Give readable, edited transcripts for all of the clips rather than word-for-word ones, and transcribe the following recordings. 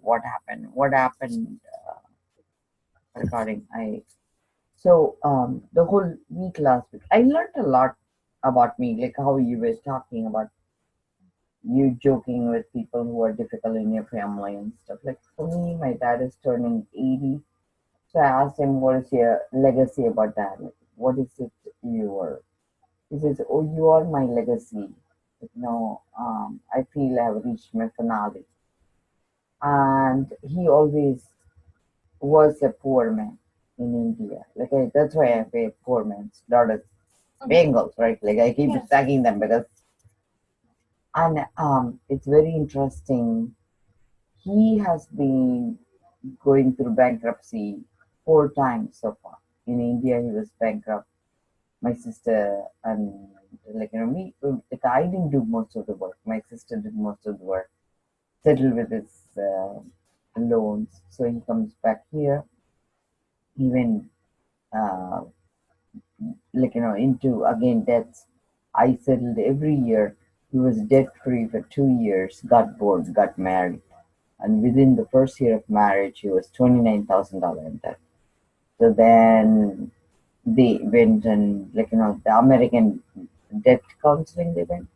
what happened. What happened regarding So the whole week last week, I learned a lot about me, like how you were talking about you joking with people who are difficult in your family and stuff. Like for me, my dad is turning 80. So I asked him, what is your legacy about that? Like, what is it you are? He says, oh, you are my legacy. Like, no, I feel I have reached my finale. And he always was a poor man in India. Like that's why I say poor man's daughters, Bengals, right? Like I keep tagging them because, and it's very interesting. He has been going through bankruptcy 4 times so far. In India, he was bankrupt. My sister and me, like I didn't do most of the work. My sister did most of the work, settled with his loans. So he comes back here, even uh, into again debts. I settled every year. He was debt free for 2 years, got bored, got married. And within the first year of marriage, he was $29,000 in debt. So then they went and, the American debt counseling they went.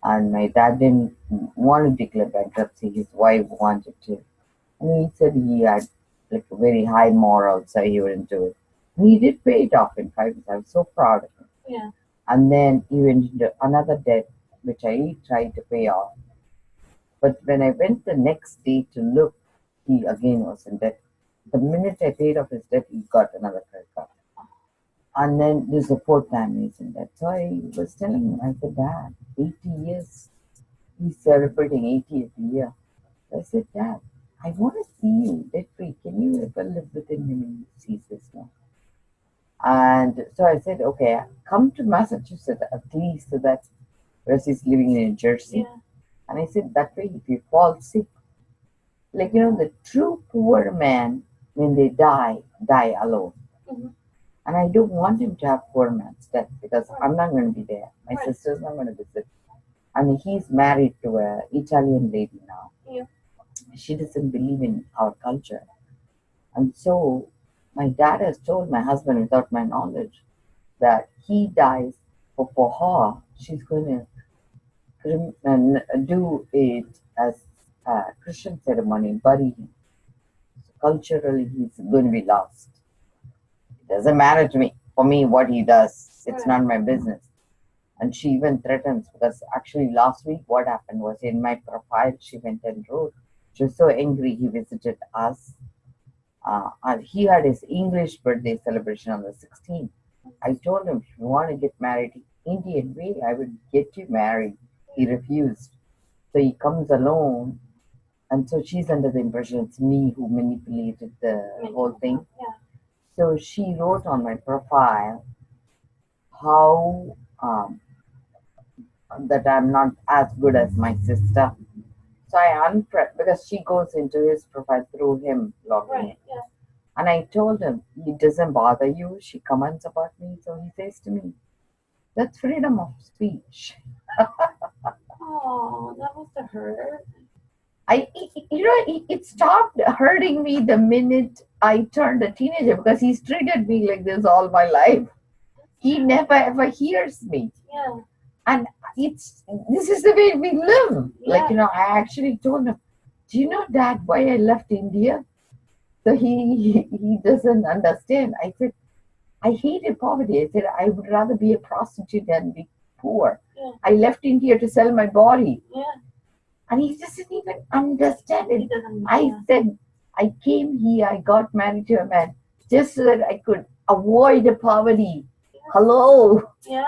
And my dad didn't want to declare bankruptcy. His wife wanted to. And he said he had like a very high moral, so he wouldn't do it. And he did pay it off in 5 years. I was so proud of him. Yeah. And then he went into another debt, which I tried to pay off. But when I went the next day to look, he again was in debt. The minute I paid off his debt, he got another credit card. And then this is the 4th time he's in debt. So I was telling him, I said, Dad, 80 years. He's celebrating 80th year. I said, Dad, I want to see you debt free. Can you ever live within him and see this now? And so I said, okay, come to Massachusetts at least, so that where he's living in New Jersey. Yeah. And I said, that way, if you fall sick, the true poor man, when they die alone. Mm-hmm. And I don't want him to have poor man's death because I'm not going to be there. My sister's not going to visit. And he's married to an Italian lady now. Yeah. She doesn't believe in our culture. And so my dad has told my husband, without my knowledge, that he dies for her. She's going to do it as a Christian ceremony, bury him. So culturally, he's going to be lost. It doesn't matter to me. For me, what he does, it's not my business. And she even threatens, because actually last week what happened was, in my profile she went and wrote, she was so angry he visited us. And he had his English birthday celebration on the 16th. I told him, if you want to get married Indian way, I would get you married. He refused. So he comes alone. And so she's under the impression it's me who manipulated the whole thing. Yeah. So she wrote on my profile how that I'm not as good as my sister. So I unfriend, because she goes into his profile through him logging in. Right. Yeah. And I told him, it doesn't bother you. She comments about me. So he says to me, that's freedom of speech. Oh, that must have hurt. It stopped hurting me the minute I turned a teenager, because he's treated me like this all my life. He never ever hears me. Yeah. And this is the way we live. Yeah. I actually told him, do you know, Dad, why I left India? So he doesn't understand. I said, I hated poverty. I said, I would rather be a prostitute than be poor. Yeah. I left India to sell my body. Yeah. And he doesn't even understand it. He doesn't, I said, I came here, I got married to a man just so that I could avoid the poverty. Yeah. Hello. Yeah.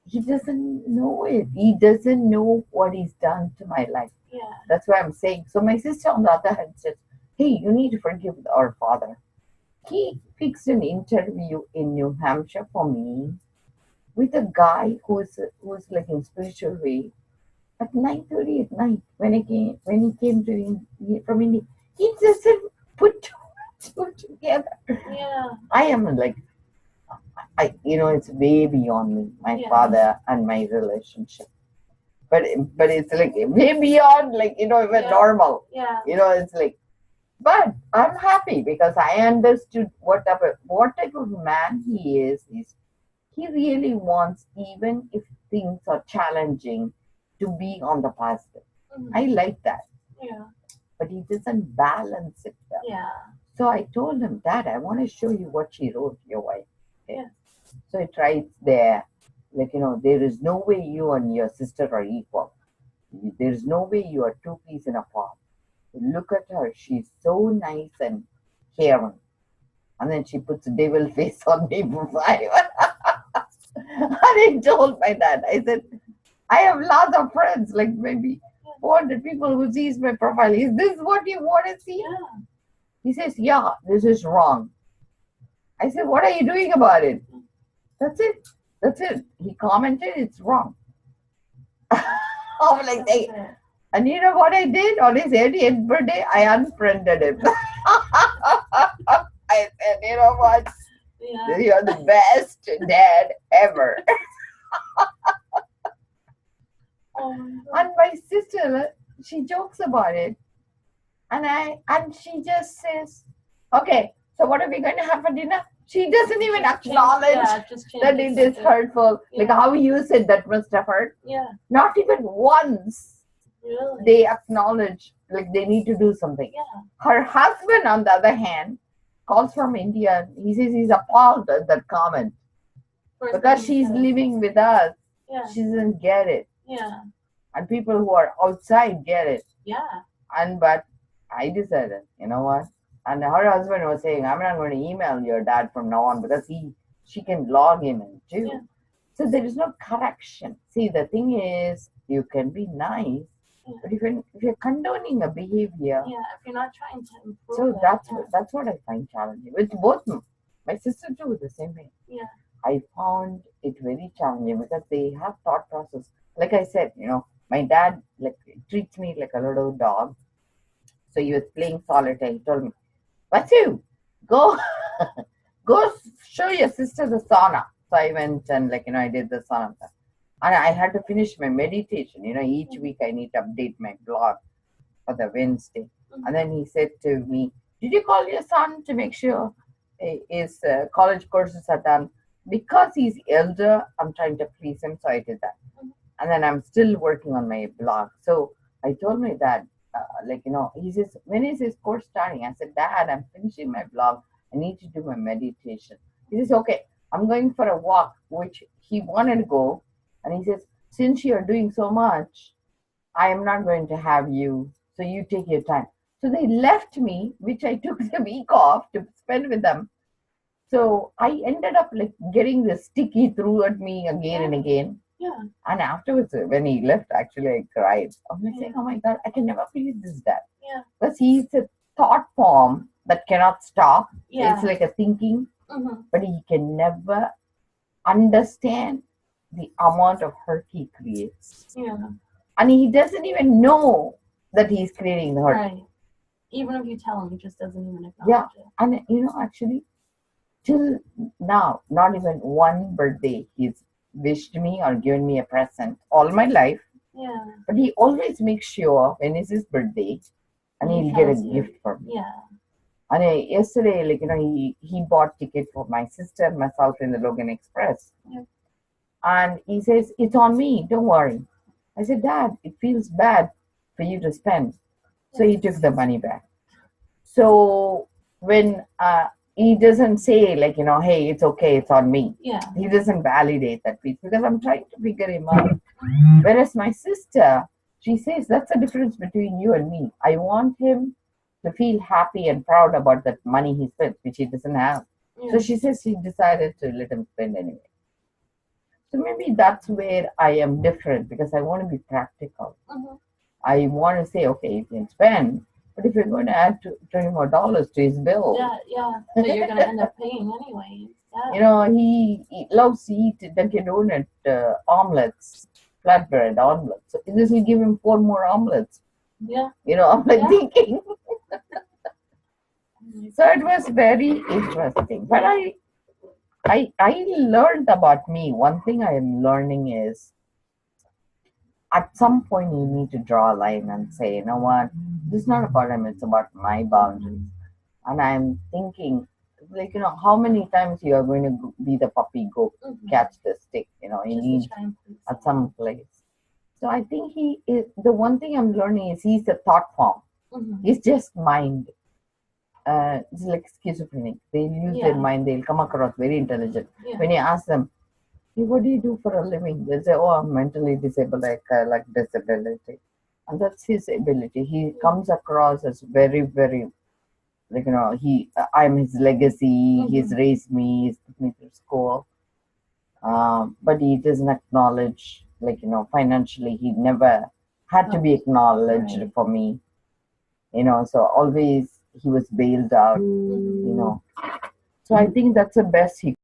He doesn't know it. He doesn't know what he's done to my life. Yeah. That's what I'm saying. So my sister, on the other hand, says, hey, you need to forgive our father. He fixed an interview in New Hampshire for me with a guy who's like in spiritual way at 9:30 at night when he came from India. He doesn't put two together. Yeah. I am like, it's way beyond me, my father and my relationship. but it's like way beyond, like, even Yeah. normal. Yeah. It's like, but I'm happy because I understood what type of man he is. He really wants, even if things are challenging, to be on the positive. Mhm. I like that, Yeah. but he doesn't balance it well. Yeah. So I told him, Dad, I want to show you what she wrote, your wife. Okay? Yeah. So it writes there, like, there is no way you and your sister are equal. There is no way you are two peas in a pod. Look at her. She's so nice and caring. And then she puts a devil face on me for 5. And I told my dad, I said, I have lots of friends, like maybe 400 people who sees my profile. Is this what you want to see? Yeah. He says, yeah, this is wrong. I said, what are you doing about it? That's it. That's it. He commented, it's wrong. I'm like, hey. And you know what I did? On his 80th birthday, I unfriended him. I said, you know what? Yeah. You're the best dad ever. And my sister, she jokes about it. And she just says, okay, so what are we going to have for dinner? She doesn't even acknowledge that it is hurtful. Yeah. Like how you said that must have hurt. Yeah. Not even once. Really? They acknowledge, like they need to do something. Yeah. Her husband, on the other hand, calls from India. He says he's appalled at that comment. Because she's living with us. Yeah. She doesn't get it. Yeah. And people who are outside get it. Yeah. But I decided, you know what? And her husband was saying, I'm not going to email your dad from now on because she can log in too. Yeah. So there is no correction. See, the thing is, you can be nice, but if you're condoning a behavior, if you're not trying to improve, so that's what I find challenging. With both my sister too, the same way. Yeah, I found it very challenging because they have thought process. Like I said, my dad treats me like a little dog. So he was playing solitaire. He told me, Vasu, go show your sister the sauna. So I went and I did the sauna. And I had to finish my meditation. Each week I need to update my blog for the Wednesday. And then he said to me, did you call your son to make sure his college courses are done? Because he's elder, I'm trying to please him. So I did that. And then I'm still working on my blog. So I told my dad, he says, when is his course starting? I said, Dad, I'm finishing my blog. I need to do my meditation. He says, okay, I'm going for a walk, which he wanted to go. And he says, since you're doing so much, I am not going to have you. So you take your time. So they left me, which I took the week off to spend with them. So I ended up getting the sticky through at me again and again. Yeah. And afterwards, when he left, actually, I cried. I'm saying, oh my God, I can never please this dad. Yeah. Because he's a thought form that cannot stop. Yeah. It's like a thinking, but he can never understand the amount of hurt he creates. Yeah. And he doesn't even know that he's creating the hurt. Right. Even if you tell him, he just doesn't even acknowledge it. And actually, till now, not even one birthday he's wished me or given me a present all my life. Yeah. But he always makes sure when it's his birthday and he'll get a gift from me. Yeah. And yesterday, he bought ticket for my sister and myself in the Logan Express. Yeah. And he says, it's on me, don't worry. I said, Dad, it feels bad for you to spend. So he took the money back. So when he doesn't say hey, it's okay, it's on me. Yeah. He doesn't validate that piece because I'm trying to figure him out. Whereas my sister, she says that's the difference between you and me. I want him to feel happy and proud about that money he spent, which he doesn't have. Yeah. So she says she decided to let him spend anyway. So maybe that's where I am different because I want to be practical. I want to say, okay, you can spend, but if you're going to add $20 more to his bill. Yeah, that you're going to end up paying anyway. Yeah. He loves to eat Dunkin' Donut omelets, flatbread omelets. So this will give him 4 more omelets. Yeah. I'm thinking. So it was very interesting. But I learned about me. One thing I am learning is at some point you need to draw a line and say, you know what, this is not about him, it's about my boundaries. And I'm thinking, like, how many times you are going to be the puppy, go catch the stick, he Just needs to try and please at someone. some place. So I think he is, the one thing I'm learning is he's a thought form. He's just mind. It's like schizophrenic. They'll use their mind, they'll come across very intelligent. When you ask them, hey, what do you do for a living? They'll say, oh, I'm mentally disabled, like disability. And that's his ability. He comes across as very, very, like, I'm his legacy, he's raised me, he's put me through school. But he doesn't acknowledge, like, financially, he never had to be acknowledged for me, so always he was bailed out. So I think that's the best he